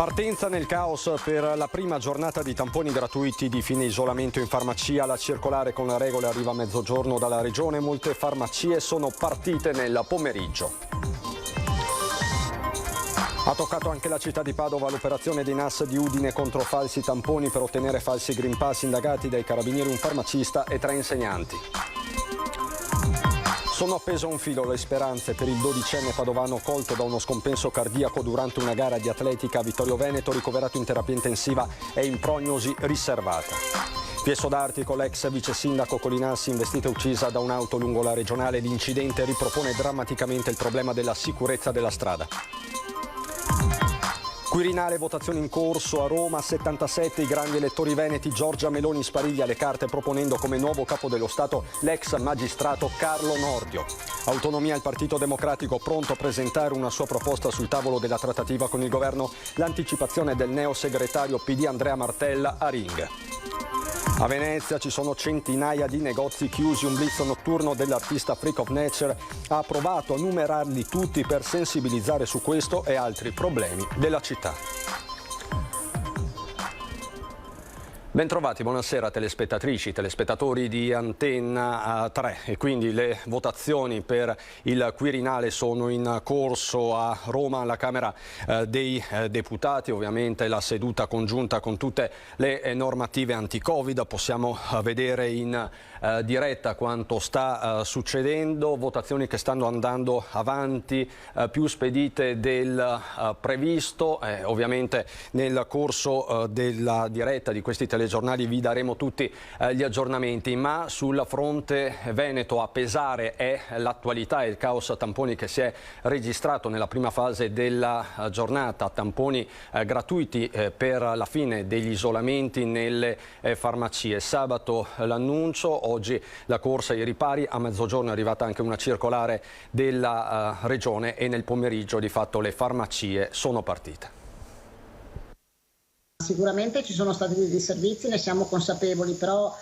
Partenza nel caos per la prima giornata di tamponi gratuiti di fine isolamento in farmacia. La circolare con le regole arriva a mezzogiorno dalla regione. Molte farmacie sono partite nel pomeriggio. Ha toccato anche la città di Padova l'operazione dei NAS di Udine contro falsi tamponi per ottenere falsi Green Pass, indagati dai carabinieri un farmacista e 3 insegnanti. Sono appeso a un filo le speranze per il 12enne padovano colto da uno scompenso cardiaco durante una gara di atletica a Vittorio Veneto, ricoverato in terapia intensiva e in prognosi riservata. Piesso d'Arti con l'ex vice sindaco Colinassi investita e uccisa da un'auto lungo la regionale. L'incidente ripropone drammaticamente il problema della sicurezza della strada. Quirinale, votazione in corso a Roma, 77 i grandi elettori veneti. Giorgia Meloni spariglia le carte proponendo come nuovo capo dello Stato l'ex magistrato Carlo Nordio. Autonomia, il Partito Democratico pronto a presentare una sua proposta sul tavolo della trattativa con il governo. L'anticipazione del neosegretario PD Andrea Martella a Ring. A Venezia ci sono centinaia di negozi chiusi. Un blitz notturno dell'artista Freak of Nature ha provato a numerarli tutti per sensibilizzare su questo e altri problemi della città. Bentrovati, buonasera telespettatrici, telespettatori di Antenna 3. E quindi le votazioni per il Quirinale sono in corso a Roma, alla Camera dei Deputati. Ovviamente la seduta congiunta con tutte le normative anti-Covid. Possiamo vedere in diretta quanto sta succedendo, votazioni che stanno andando avanti più spedite del previsto. Ovviamente nel corso della diretta di questi telegiornali vi daremo tutti gli aggiornamenti, ma sul fronte veneto a pesare è l'attualità e il caos tamponi che si è registrato nella prima fase della giornata. Tamponi gratuiti per la fine degli isolamenti nelle farmacie. Sabato l'annuncio, oggi la corsa ai ripari, a mezzogiorno è arrivata anche una circolare della regione e nel pomeriggio di fatto le farmacie sono partite. Sicuramente ci sono stati dei disservizi, ne siamo consapevoli, però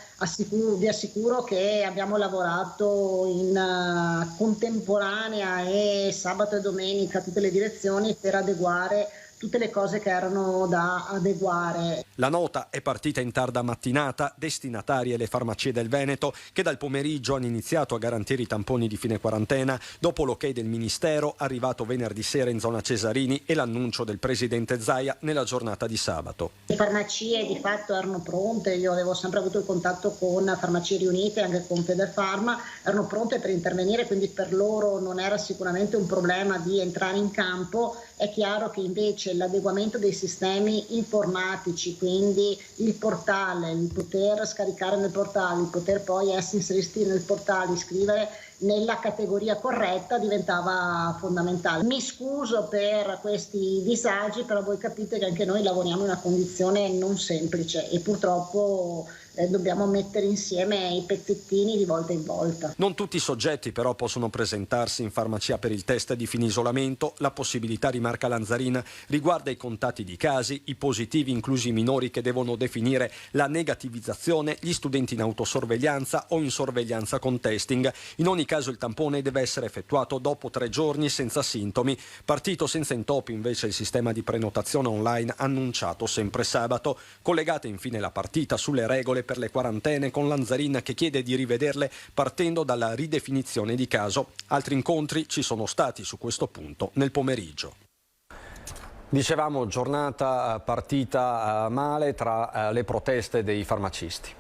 vi assicuro che abbiamo lavorato in contemporanea e sabato e domenica tutte le direzioni per adeguare tutte le cose che erano da adeguare. La nota è partita in tarda mattinata, destinatarie le farmacie del Veneto che dal pomeriggio hanno iniziato a garantire i tamponi di fine quarantena dopo l'ok del Ministero arrivato venerdì sera in zona Cesarini e l'annuncio del presidente Zaia nella giornata di sabato. Le farmacie di fatto erano pronte, io avevo sempre avuto il contatto con Farmacie Riunite e anche con Federfarma, erano pronte per intervenire, quindi per loro non era sicuramente un problema di entrare in campo. È chiaro che invece l'adeguamento dei sistemi informatici, quindi il portale, il poter scaricare nel portale, il poter poi essere inseriti nel portale, iscrivere nella categoria corretta diventava fondamentale. Mi scuso per questi disagi, però voi capite che anche noi lavoriamo in una condizione non semplice e purtroppo dobbiamo mettere insieme i pezzettini di volta in volta. Non tutti i soggetti però possono presentarsi in farmacia per il test di fine isolamento. La possibilità, rimarca Lanzarin, riguarda i contatti di casi, i positivi inclusi i minori che devono definire la negativizzazione, gli studenti in autosorveglianza o in sorveglianza con testing. In ogni caso il tampone deve essere effettuato dopo 3 giorni senza sintomi. Partito senza intoppi invece il sistema di prenotazione online annunciato sempre sabato. Collegata infine la partita sulle regole per le quarantene con Lanzarin che chiede di rivederle partendo dalla ridefinizione di caso. Altri incontri ci sono stati su questo punto nel pomeriggio. Dicevamo giornata partita male tra le proteste dei farmacisti.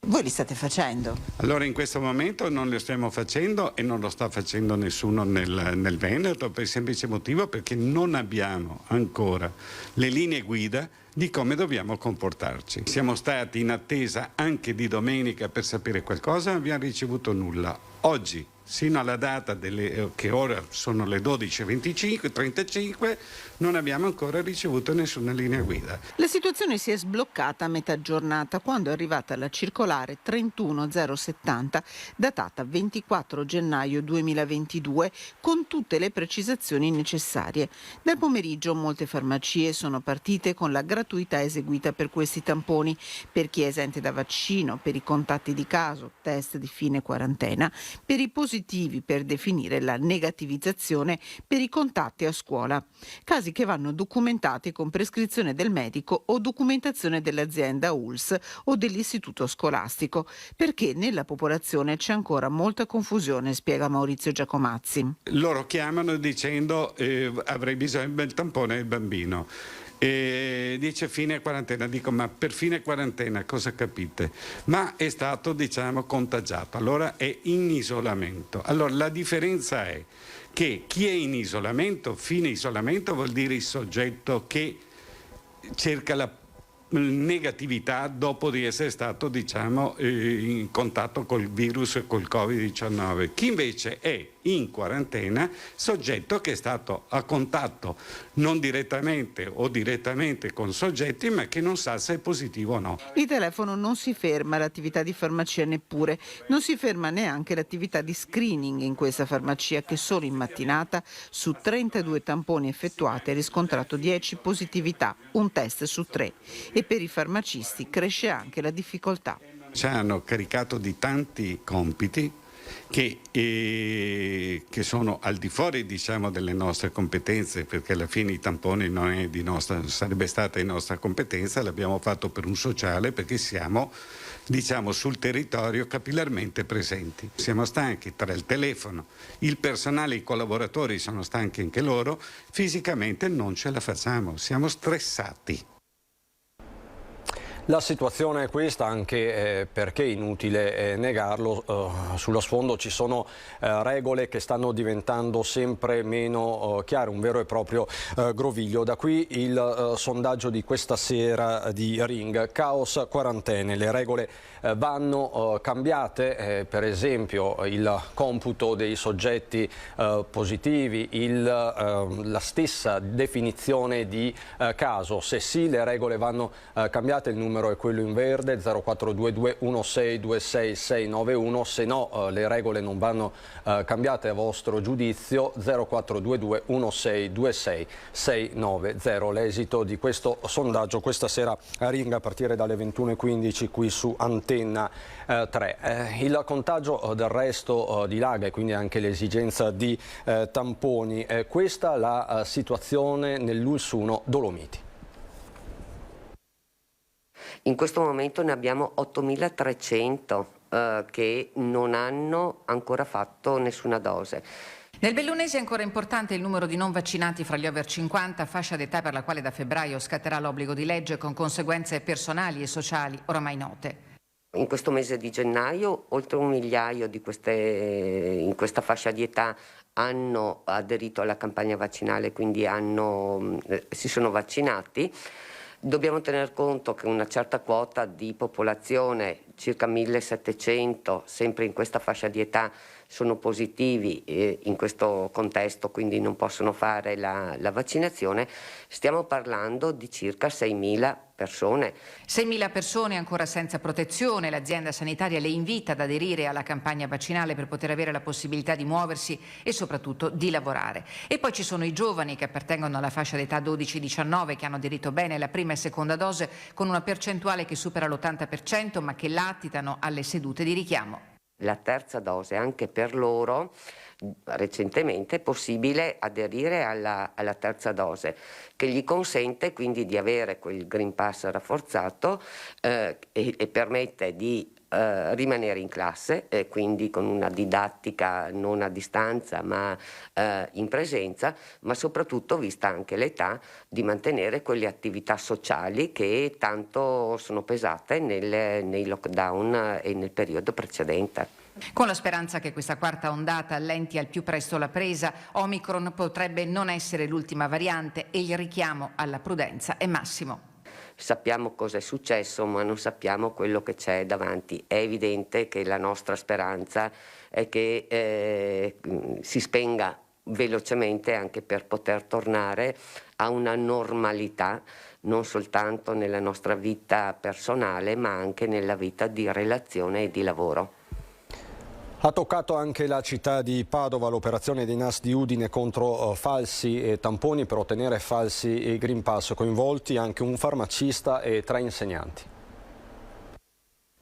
Voi li state facendo? Allora in questo momento non lo stiamo facendo e non lo sta facendo nessuno nel Veneto per il semplice motivo perché non abbiamo ancora le linee guida di come dobbiamo comportarci. Siamo stati in attesa anche di domenica per sapere qualcosa, non abbiamo ricevuto nulla. Oggi, sino alla data che ora sono le 12:35, non abbiamo ancora ricevuto nessuna linea guida. La situazione si è sbloccata a metà giornata quando è arrivata la circolare 31070 datata 24 gennaio 2022 con tutte le precisazioni necessarie. Dal pomeriggio molte farmacie sono partite con la gratuità eseguita per questi tamponi per chi è esente da vaccino, per i contatti di caso, test di fine quarantena, per i positivi positivi per definire la negativizzazione per i contatti a scuola. Casi che vanno documentati con prescrizione del medico o documentazione dell'azienda ULS o dell'istituto scolastico, perché nella popolazione c'è ancora molta confusione, spiega Maurizio Giacomazzi. Loro chiamano dicendo avrei bisogno del tampone del bambino. E dice fine quarantena, dico ma per fine quarantena cosa capite? Ma è stato contagiato, allora è in isolamento. Allora la differenza è che chi è in isolamento, fine isolamento vuol dire il soggetto che cerca la negatività dopo di essere stato in contatto col virus e col Covid-19. Chi invece è in quarantena, soggetto che è stato a contatto non direttamente o direttamente con soggetti ma che non sa se è positivo o no. Il telefono non si ferma, l'attività di farmacia neppure, non si ferma neanche l'attività di screening in questa farmacia che solo in mattinata su 32 tamponi effettuati ha riscontrato 10 positività, un test su 3. E per i farmacisti cresce anche la difficoltà. Ci hanno caricato di tanti compiti che sono al di fuori delle nostre competenze, perché alla fine i tamponi non sarebbe stata di nostra competenza, l'abbiamo fatto per un sociale perché siamo sul territorio capillarmente presenti. Siamo stanchi tra il telefono, il personale, i collaboratori sono stanchi anche loro, fisicamente non ce la facciamo, siamo stressati. La situazione è questa anche perché, inutile negarlo, sullo sfondo ci sono regole che stanno diventando sempre meno chiare, un vero e proprio groviglio. Da qui il sondaggio di questa sera di Ring, caos quarantene, le regole vanno cambiate, per esempio il computo dei soggetti positivi, la stessa definizione di caso, se sì le regole vanno cambiate, il numero è quello in verde 0422 1626 691, se no le regole non vanno cambiate a vostro giudizio 0422 1626 690. L'esito di questo sondaggio questa sera a Ring a partire dalle 21:15 qui su Antenna 3. Il contagio del resto dilaga e quindi anche l'esigenza di tamponi. Questa la situazione nell'ULS 1 Dolomiti. In questo momento ne abbiamo 8.300 che non hanno ancora fatto nessuna dose. Nel Bellunese è ancora importante il numero di non vaccinati fra gli over 50, fascia d'età per la quale da febbraio scatterà l'obbligo di legge con conseguenze personali e sociali oramai note. In questo mese di gennaio oltre 1 migliaio in questa fascia di età hanno aderito alla campagna vaccinale, quindi si sono vaccinati. Dobbiamo tener conto che una certa quota di popolazione, circa 1.700, sempre in questa fascia di età, sono positivi in questo contesto, quindi non possono fare la vaccinazione. Stiamo parlando di circa 6.000 persone. 6.000 persone ancora senza protezione. L'azienda sanitaria le invita ad aderire alla campagna vaccinale per poter avere la possibilità di muoversi e soprattutto di lavorare. E poi ci sono i giovani che appartengono alla fascia d'età 12-19 che hanno aderito bene alla prima e seconda dose con una percentuale che supera l'80% ma che latitano alle sedute di richiamo. La terza dose, anche per loro, recentemente è possibile aderire alla terza dose, che gli consente quindi di avere quel Green Pass rafforzato e permette di rimanere in classe, quindi con una didattica non a distanza ma in presenza, ma soprattutto, vista anche l'età, di mantenere quelle attività sociali che tanto sono pesate nei lockdown e nel periodo precedente. Con la speranza che questa quarta ondata allenti al più presto la presa, Omicron potrebbe non essere l'ultima variante e il richiamo alla prudenza è massimo. Sappiamo cosa è successo, ma non sappiamo quello che c'è davanti. È evidente che la nostra speranza è che si spenga velocemente, anche per poter tornare a una normalità, non soltanto nella nostra vita personale, ma anche nella vita di relazione e di lavoro. Ha toccato anche la città di Padova l'operazione dei NAS di Udine contro falsi tamponi per ottenere falsi Green Pass, coinvolti anche un farmacista e 3 insegnanti.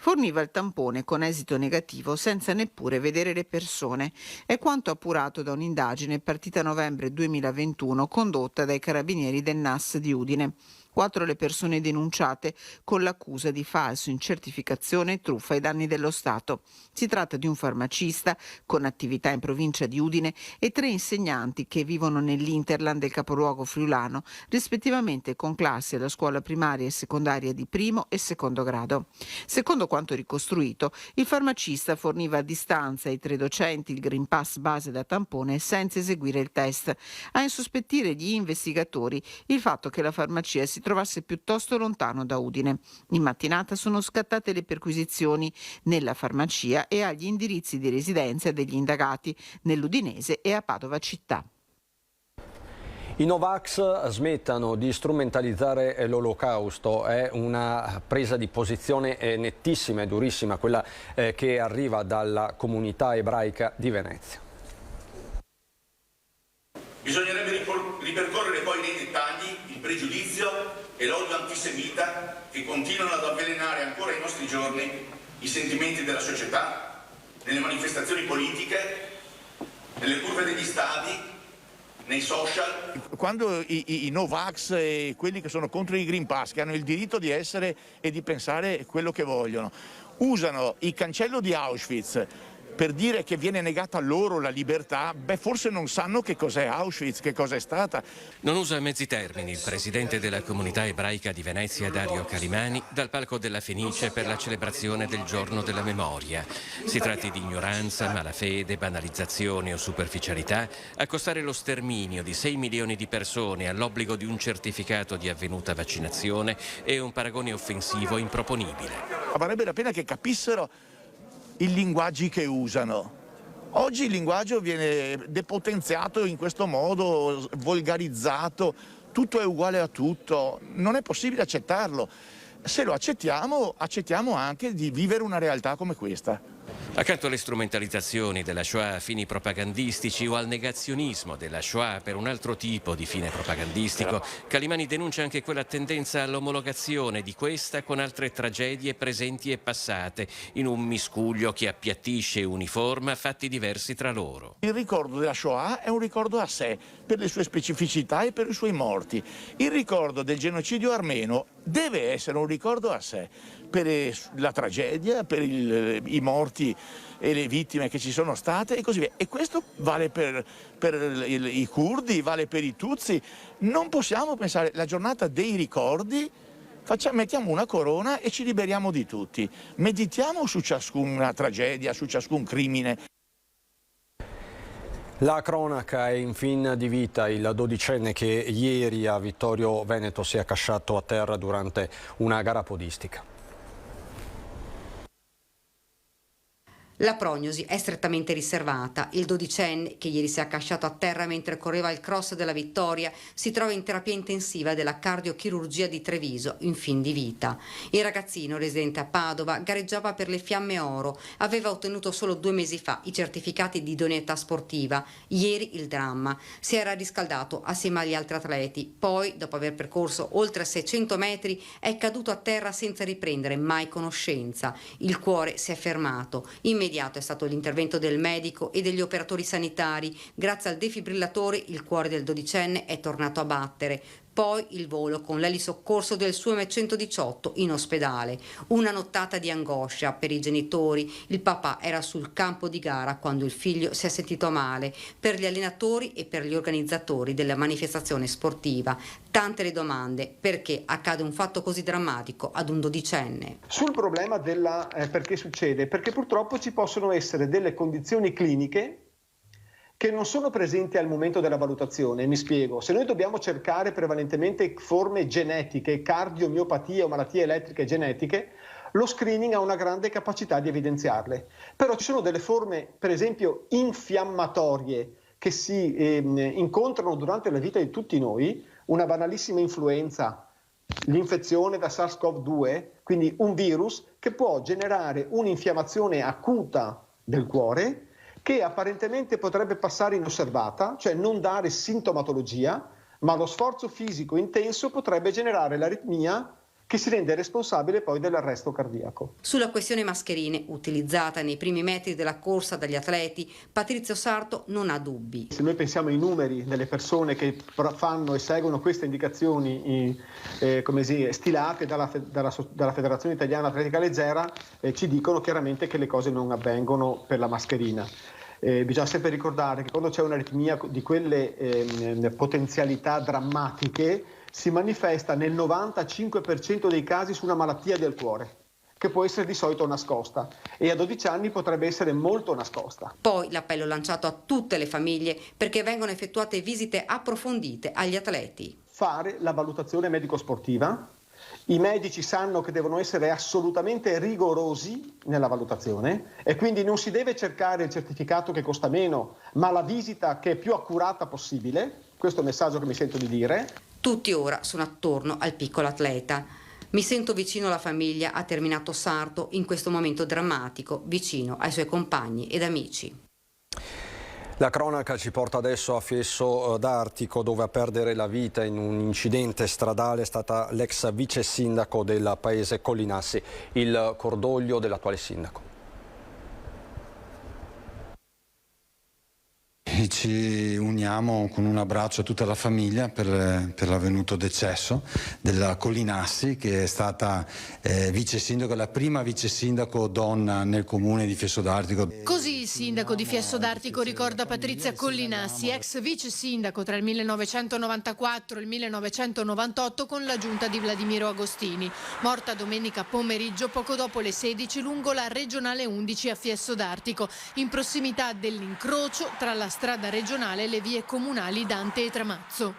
forniva il tampone con esito negativo senza neppure vedere le persone. È quanto appurato da un'indagine partita a novembre 2021 condotta dai carabinieri del NAS di Udine. 4 le persone denunciate con l'accusa di falso in certificazione e truffa ai danni dello Stato. Si tratta di un farmacista con attività in provincia di Udine e 3 insegnanti che vivono nell'Interland del capoluogo friulano, rispettivamente con classi alla scuola primaria e secondaria di primo e secondo grado. Secondo quanto ricostruito, il farmacista forniva a distanza ai 3 docenti il Green Pass base da tampone senza eseguire il test. A insospettire gli investigatori il fatto che la farmacia si trovasse piuttosto lontano da Udine. In mattinata sono scattate le perquisizioni nella farmacia e agli indirizzi di residenza degli indagati nell'Udinese e a Padova città. I Novax smettano di strumentalizzare l'Olocausto, è una presa di posizione nettissima e durissima, quella che arriva dalla comunità ebraica di Venezia. Bisognerebbe ripercorrere poi nei dettagli il pregiudizio e l'odio antisemita che continuano ad avvelenare ancora ai nostri giorni i sentimenti della società, nelle manifestazioni politiche, nelle curve degli stadi, nei social. Quando i Novax e quelli che sono contro i Green Pass, che hanno il diritto di essere e di pensare quello che vogliono, usano il cancello di Auschwitz per dire che viene negata loro la libertà, forse non sanno che cos'è Auschwitz, che cosa è stata. Non usa mezzi termini il presidente della comunità ebraica di Venezia, Dario Calimani, dal palco della Fenice per la celebrazione del Giorno della Memoria. Si tratti di ignoranza, malafede, banalizzazione o superficialità, accostare lo sterminio di 6 milioni di persone all'obbligo di un certificato di avvenuta vaccinazione è un paragone offensivo improponibile. Varrebbe la pena che capissero i linguaggi che usano. Oggi il linguaggio viene depotenziato in questo modo, volgarizzato, tutto è uguale a tutto, non è possibile accettarlo. Se lo accettiamo, accettiamo anche di vivere una realtà come questa. Accanto alle strumentalizzazioni della Shoah a fini propagandistici o al negazionismo della Shoah per un altro tipo di fine propagandistico, Calimani denuncia anche quella tendenza all'omologazione di questa con altre tragedie presenti e passate, in un miscuglio che appiattisce e uniforma fatti diversi tra loro. Il ricordo della Shoah è un ricordo a sé, per le sue specificità e per i suoi morti. Il ricordo del genocidio armeno deve essere un ricordo a sé, per la tragedia, per i morti e le vittime che ci sono state e così via. E questo vale per i curdi, vale per i tutsi. Non possiamo pensare la giornata dei ricordi, mettiamo una corona e ci liberiamo di tutti. Meditiamo su ciascuna tragedia, su ciascun crimine. La cronaca è in fin di vita il 12enne che ieri a Vittorio Veneto si è accasciato a terra durante una gara podistica. La prognosi è strettamente riservata. Il 12enne, che ieri si è accasciato a terra mentre correva il cross della vittoria, si trova in terapia intensiva della cardiochirurgia di Treviso, in fin di vita. Il ragazzino, residente a Padova, gareggiava per le Fiamme Oro. Aveva ottenuto solo 2 mesi fa i certificati di idoneità sportiva. Ieri il dramma. Si era riscaldato assieme agli altri atleti. Poi, dopo aver percorso oltre 600 metri, è caduto a terra senza riprendere mai conoscenza. Il cuore si è fermato. Immediato è stato l'intervento del medico e degli operatori sanitari. Grazie al defibrillatore il cuore del 12enne è tornato a battere. Poi il volo con l'elisoccorso del suo M118 in ospedale. Una nottata di angoscia per i genitori. Il papà era sul campo di gara quando il figlio si è sentito male. Per gli allenatori e per gli organizzatori della manifestazione sportiva. Tante le domande. Perché accade un fatto così drammatico ad un 12enne? Sul problema della perché succede? Perché purtroppo ci possono essere delle condizioni cliniche che non sono presenti al momento della valutazione. Mi spiego. Se noi dobbiamo cercare prevalentemente forme genetiche, cardiomiopatie o malattie elettriche genetiche, lo screening ha una grande capacità di evidenziarle. Però ci sono delle forme, per esempio, infiammatorie che si incontrano durante la vita di tutti noi, una banalissima influenza, l'infezione da SARS-CoV-2, quindi un virus che può generare un'infiammazione acuta del cuore, che apparentemente potrebbe passare inosservata, cioè non dare sintomatologia, ma lo sforzo fisico intenso potrebbe generare l'aritmia che si rende responsabile poi dell'arresto cardiaco. Sulla questione mascherine, utilizzata nei primi metri della corsa dagli atleti, Patrizio Sarto non ha dubbi. Se noi pensiamo ai numeri delle persone che fanno e seguono queste indicazioni stilate dalla Federazione Italiana Atletica Leggera, ci dicono chiaramente che le cose non avvengono per la mascherina. Bisogna sempre ricordare che quando c'è un'aritmia di quelle potenzialità drammatiche si manifesta nel 95% dei casi su una malattia del cuore, che può essere di solito nascosta e a 12 anni potrebbe essere molto nascosta. Poi l'appello lanciato a tutte le famiglie perché vengano effettuate visite approfondite agli atleti. Fare la valutazione medico-sportiva. I medici sanno che devono essere assolutamente rigorosi nella valutazione e quindi non si deve cercare il certificato che costa meno, ma la visita che è più accurata possibile. Questo è il messaggio che mi sento di dire. Tutti ora sono attorno al piccolo atleta. Mi sento vicino alla famiglia, ha terminato Sarto in questo momento drammatico, vicino ai suoi compagni ed amici. La cronaca ci porta adesso a Fiesso d'Artico, dove a perdere la vita in un incidente stradale è stata l'ex vice sindaco del paese Collinassi. Il cordoglio dell'attuale sindaco. Ci uniamo con un abbraccio a tutta la famiglia per l'avvenuto decesso della Collinassi, che è stata vice sindaco, la prima vice sindaco donna nel comune di Fiesso d'Artico. Così il sindaco di Fiesso d'Artico ricorda Patrizia Collinassi, ex vice sindaco tra il 1994 e il 1998 con la giunta di Vladimiro Agostini, morta domenica pomeriggio poco dopo le 16 lungo la regionale 11 a Fiesso d'Artico, in prossimità dell'incrocio tra la strada regionale e le vie comunali Dante e Tramazzo.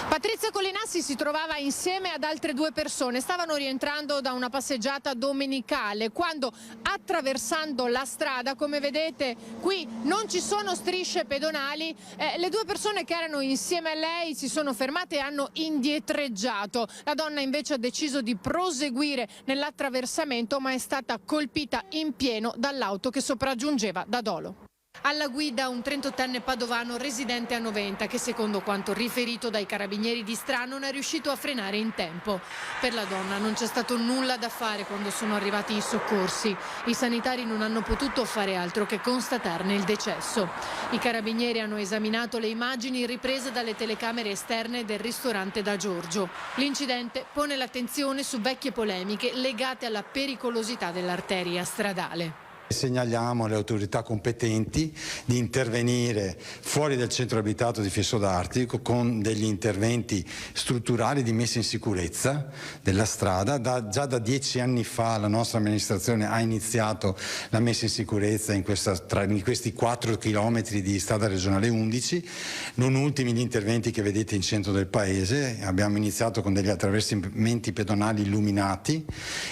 Patrizia Collinassi si trovava insieme ad altre due persone, stavano rientrando da una passeggiata domenicale quando, attraversando la strada, come vedete qui non ci sono strisce pedonali, le due persone che erano insieme a lei si sono fermate e hanno indietreggiato. La donna invece ha deciso di proseguire nell'attraversamento, ma è stata colpita in pieno dall'auto che sopraggiungeva da Dolo. Alla guida un 38enne padovano residente a Noventa che, secondo quanto riferito dai carabinieri di Stra, non è riuscito a frenare in tempo. Per la donna non c'è stato nulla da fare quando sono arrivati i soccorsi. I sanitari non hanno potuto fare altro che constatarne il decesso. I carabinieri hanno esaminato le immagini riprese dalle telecamere esterne del ristorante da Giorgio. L'incidente pone l'attenzione su vecchie polemiche legate alla pericolosità dell'arteria stradale. Segnaliamo alle autorità competenti di intervenire fuori dal centro abitato di Fiesso d'Artico con degli interventi strutturali di messa in sicurezza della strada. Già da 10 anni fa la nostra amministrazione ha iniziato la messa in sicurezza in questi 4 chilometri di strada regionale 11, non ultimi gli interventi che vedete in centro del paese. Abbiamo iniziato con degli attraversamenti pedonali illuminati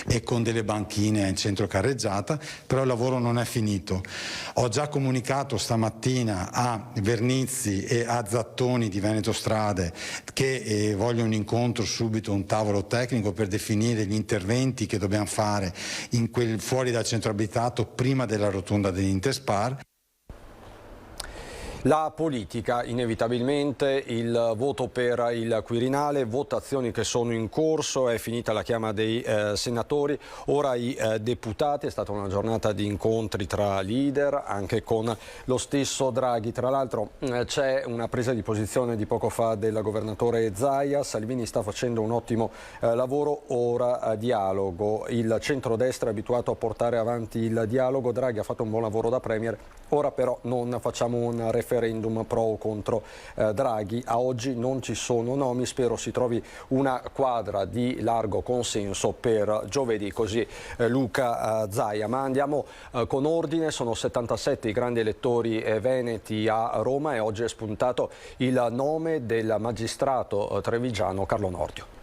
e con delle banchine in centro carreggiata, però il lavoro non è finito. Ho già comunicato stamattina a Vernizzi e a Zattoni di Veneto Strade che voglio un incontro subito, un tavolo tecnico per definire gli interventi che dobbiamo fare fuori dal centro abitato prima della rotonda dell'Interspar. La politica, inevitabilmente il voto per il Quirinale, votazioni che sono in corso, è finita la chiama dei senatori, ora i deputati, è stata una giornata di incontri tra leader, anche con lo stesso Draghi. Tra l'altro c'è una presa di posizione di poco fa del governatore Zaia, Salvini sta facendo un ottimo lavoro, ora dialogo. Il centrodestra è abituato a portare avanti il dialogo, Draghi ha fatto un buon lavoro da Premier, ora però non facciamo un referendum pro o contro Draghi. A oggi non ci sono nomi, spero si trovi una quadra di largo consenso per giovedì, così Luca Zaia. Ma andiamo con ordine, sono 77 i grandi elettori veneti a Roma e oggi è spuntato il nome del magistrato trevigiano Carlo Nordio.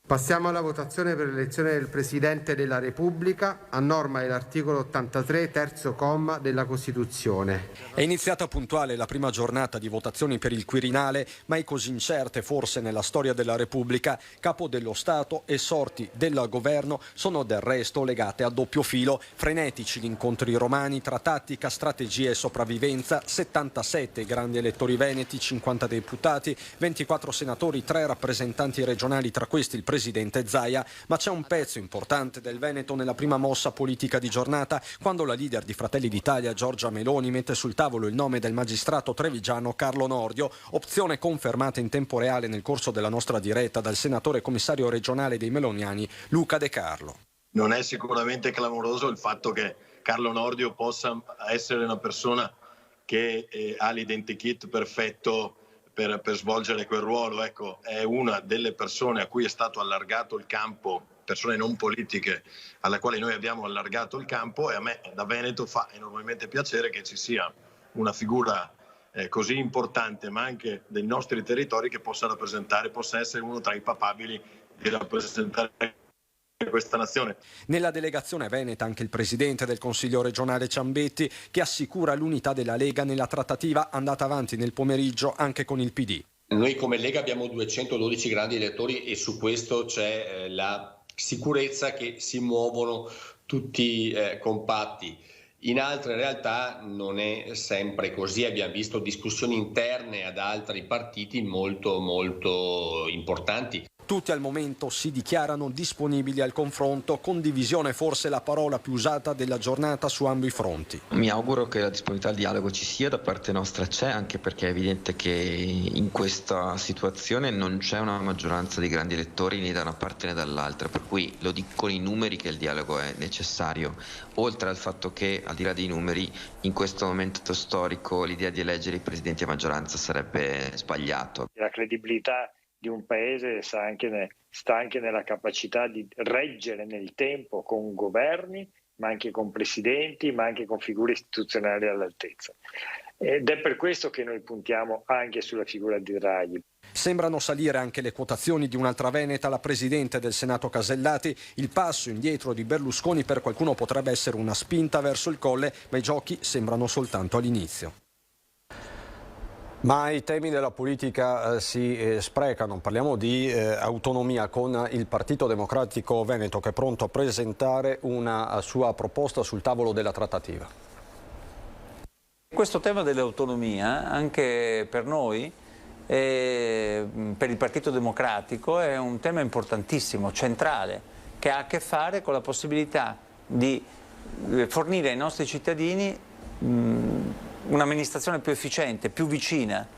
Passiamo alla votazione per l'elezione del Presidente della Repubblica, a norma dell'articolo 83, terzo comma della Costituzione. È iniziata puntuale la prima giornata di votazioni per il Quirinale, mai così incerte forse nella storia della Repubblica. Capo dello Stato e sorti del governo sono del resto legate a doppio filo. Frenetici gli incontri romani tra tattica, strategia e sopravvivenza. 77 grandi elettori veneti, 50 deputati, 24 senatori, 3 rappresentanti regionali, tra questi il presidente Zaia, ma c'è un pezzo importante del Veneto nella prima mossa politica di giornata, quando la leader di Fratelli d'Italia Giorgia Meloni mette sul tavolo il nome del magistrato trevigiano Carlo Nordio, opzione confermata in tempo reale nel corso della nostra diretta dal senatore commissario regionale dei meloniani Luca De Carlo. Non è sicuramente clamoroso il fatto che Carlo Nordio possa essere una persona che ha l'identikit perfetto per svolgere quel ruolo. Ecco, è una delle persone a cui è stato allargato il campo, persone non politiche alla quale noi abbiamo allargato il campo, e a me da Veneto fa enormemente piacere che ci sia una figura così importante, ma anche dei nostri territori, che possa essere uno tra i papabili di rappresentare questa nazione. Nella delegazione veneta anche il presidente del Consiglio regionale Ciambetti, che assicura l'unità della Lega nella trattativa andata avanti nel pomeriggio anche con il PD. Noi come Lega abbiamo 212 grandi elettori e su questo c'è la sicurezza che si muovono tutti compatti. In altre realtà non è sempre così, abbiamo visto discussioni interne ad altri partiti molto importanti. Tutti al momento si dichiarano disponibili al confronto, condivisione forse la parola più usata della giornata su ambi i fronti. Mi auguro che la disponibilità al dialogo ci sia, da parte nostra c'è, anche perché è evidente che in questa situazione non c'è una maggioranza di grandi elettori né da una parte né dall'altra, per cui lo dicono i numeri che il dialogo è necessario, oltre al fatto che al di là dei numeri in questo momento storico l'idea di eleggere i presidenti a maggioranza sarebbe sbagliato. La credibilità di un paese sta anche nella capacità di reggere nel tempo con governi, ma anche con presidenti, ma anche con figure istituzionali all'altezza. Ed è per questo che noi puntiamo anche sulla figura di Draghi. Sembrano salire anche le quotazioni di un'altra veneta, la presidente del Senato Casellati. Il passo indietro di Berlusconi per qualcuno potrebbe essere una spinta verso il colle, ma i giochi sembrano soltanto all'inizio. Ma i temi della politica si sprecano. Parliamo di autonomia con il Partito Democratico Veneto, che è pronto a presentare una sua proposta sul tavolo della trattativa. Questo tema dell'autonomia, anche per noi, per il Partito Democratico, è un tema importantissimo, centrale, che ha a che fare con la possibilità di fornire ai nostri cittadini un'amministrazione più efficiente, più vicina.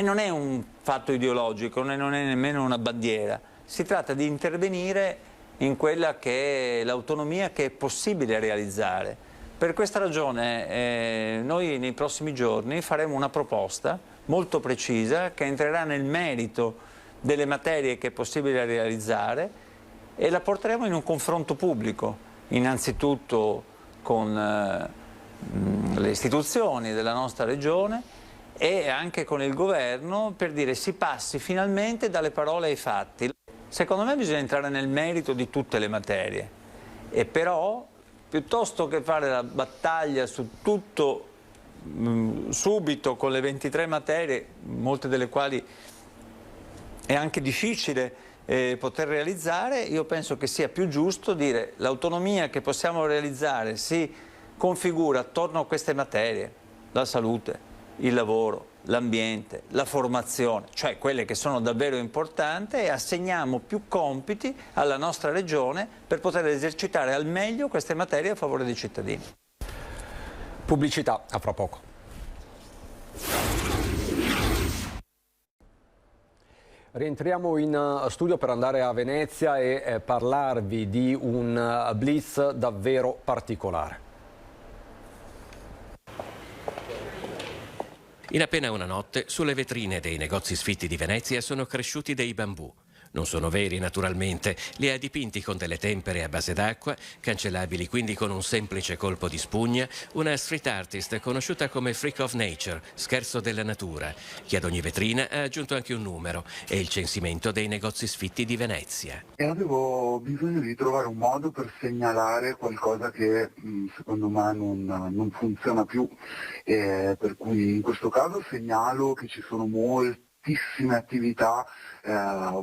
Non è un fatto ideologico, non è nemmeno una bandiera. Si tratta di intervenire in quella che è l'autonomia che è possibile realizzare. Per questa ragione noi nei prossimi giorni faremo una proposta molto precisa che entrerà nel merito delle materie che è possibile realizzare e la porteremo in un confronto pubblico, innanzitutto con le istituzioni della nostra regione e anche con il governo, per dire si passi finalmente dalle parole ai fatti. Secondo me bisogna entrare nel merito di tutte le materie e però piuttosto che fare la battaglia su tutto subito con le 23 materie, molte delle quali è anche difficile poter realizzare, io penso che sia più giusto dire l'autonomia che possiamo realizzare si configura attorno a queste materie, la salute, il lavoro, l'ambiente, la formazione, cioè quelle che sono davvero importanti, e assegniamo più compiti alla nostra regione per poter esercitare al meglio queste materie a favore dei cittadini. Pubblicità, a fra poco. Rientriamo in studio per andare a Venezia e parlarvi di un blitz davvero particolare. In appena una notte, sulle vetrine dei negozi sfitti di Venezia sono cresciuti dei bambù. Non sono veri, naturalmente, li ha dipinti con delle tempere a base d'acqua, cancellabili quindi con un semplice colpo di spugna, una street artist conosciuta come Freak of Nature, scherzo della natura, che ad ogni vetrina ha aggiunto anche un numero e il censimento dei negozi sfitti di Venezia. E avevo bisogno di trovare un modo per segnalare qualcosa che secondo me non funziona più, per cui in questo caso segnalo che ci sono moltissime attività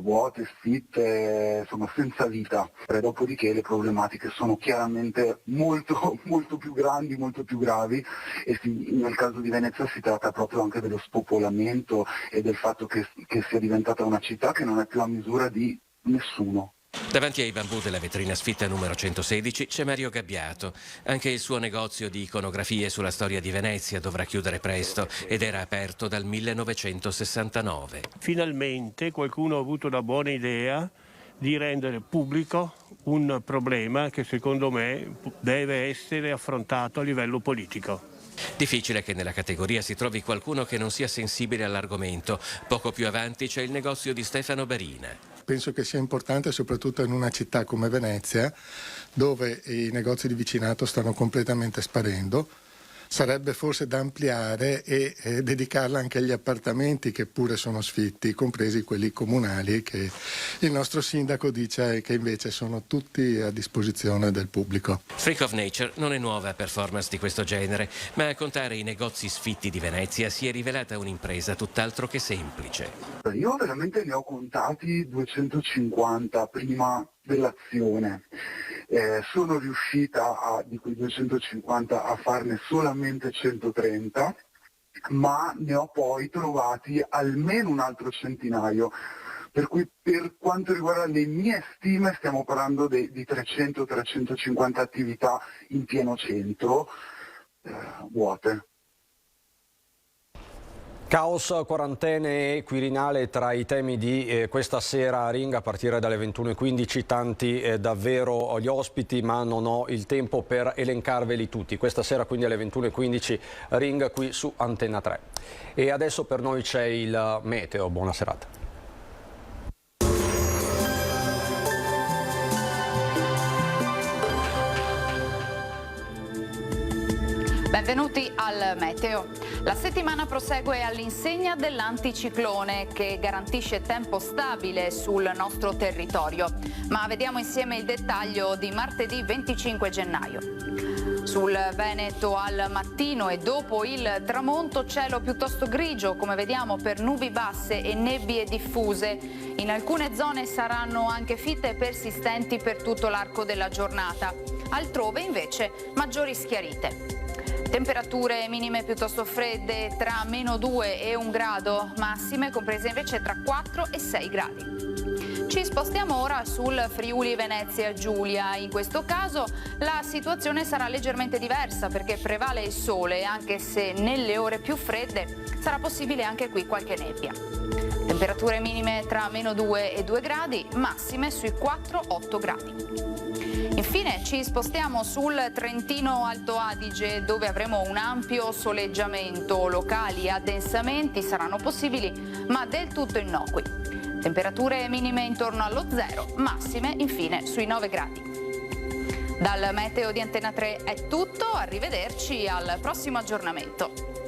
vuote, sfitte, insomma senza vita. Dopodiché le problematiche sono chiaramente molto più grandi, molto più gravi, e nel caso di Venezia si tratta proprio anche dello spopolamento e del fatto che sia diventata una città che non è più a misura di nessuno. Davanti ai bambù della vetrina sfitta numero 116 c'è Mario Gabbiato. Anche il suo negozio di iconografie sulla storia di Venezia dovrà chiudere presto ed era aperto dal 1969. Finalmente qualcuno ha avuto la buona idea di rendere pubblico un problema che secondo me deve essere affrontato a livello politico. Difficile che nella categoria si trovi qualcuno che non sia sensibile all'argomento. Poco più avanti c'è il negozio di Stefano Barina. Penso che sia importante soprattutto in una città come Venezia, dove i negozi di vicinato stanno completamente sparendo. Sarebbe forse da ampliare e dedicarla anche agli appartamenti che pure sono sfitti, compresi quelli comunali, che il nostro sindaco dice che invece sono tutti a disposizione del pubblico. Freak of Nature non è nuova performance di questo genere, ma a contare i negozi sfitti di Venezia si è rivelata un'impresa tutt'altro che semplice. Io veramente ne ho contati 250 prima dell'azione. Sono riuscita di quei 250 a farne solamente 130, ma ne ho poi trovati almeno un altro centinaio. Per cui per quanto riguarda le mie stime stiamo parlando di 300-350 attività in pieno centro, vuote. Caos, quarantene e Quirinale tra i temi di questa sera a Ring a partire dalle 21:15, tanti davvero gli ospiti, ma non ho il tempo per elencarveli tutti. Questa sera quindi alle 21:15 Ring qui su Antenna 3. E adesso per noi c'è il meteo, buona serata. Benvenuti al Meteo. La settimana prosegue all'insegna dell'anticiclone che garantisce tempo stabile sul nostro territorio. Ma vediamo insieme il dettaglio di martedì 25 gennaio. Sul Veneto al mattino e dopo il tramonto cielo piuttosto grigio, come vediamo, per nubi basse e nebbie diffuse. In alcune zone saranno anche fitte e persistenti per tutto l'arco della giornata. Altrove invece maggiori schiarite. Temperature minime piuttosto fredde tra -2 e 1 grado, massime comprese invece tra 4 e 6 gradi. Ci spostiamo ora sul Friuli Venezia Giulia. In questo caso la situazione sarà leggermente diversa perché prevale il sole, anche se nelle ore più fredde sarà possibile anche qui qualche nebbia. Temperature minime tra -2 e 2 gradi, massime sui 4-8 gradi. Infine ci spostiamo sul Trentino Alto Adige, dove avremo un ampio soleggiamento. Locali addensamenti saranno possibili, ma del tutto innocui. Temperature minime intorno allo 0, massime infine sui 9 gradi. Dal Meteo di Antenna 3 è tutto, arrivederci al prossimo aggiornamento.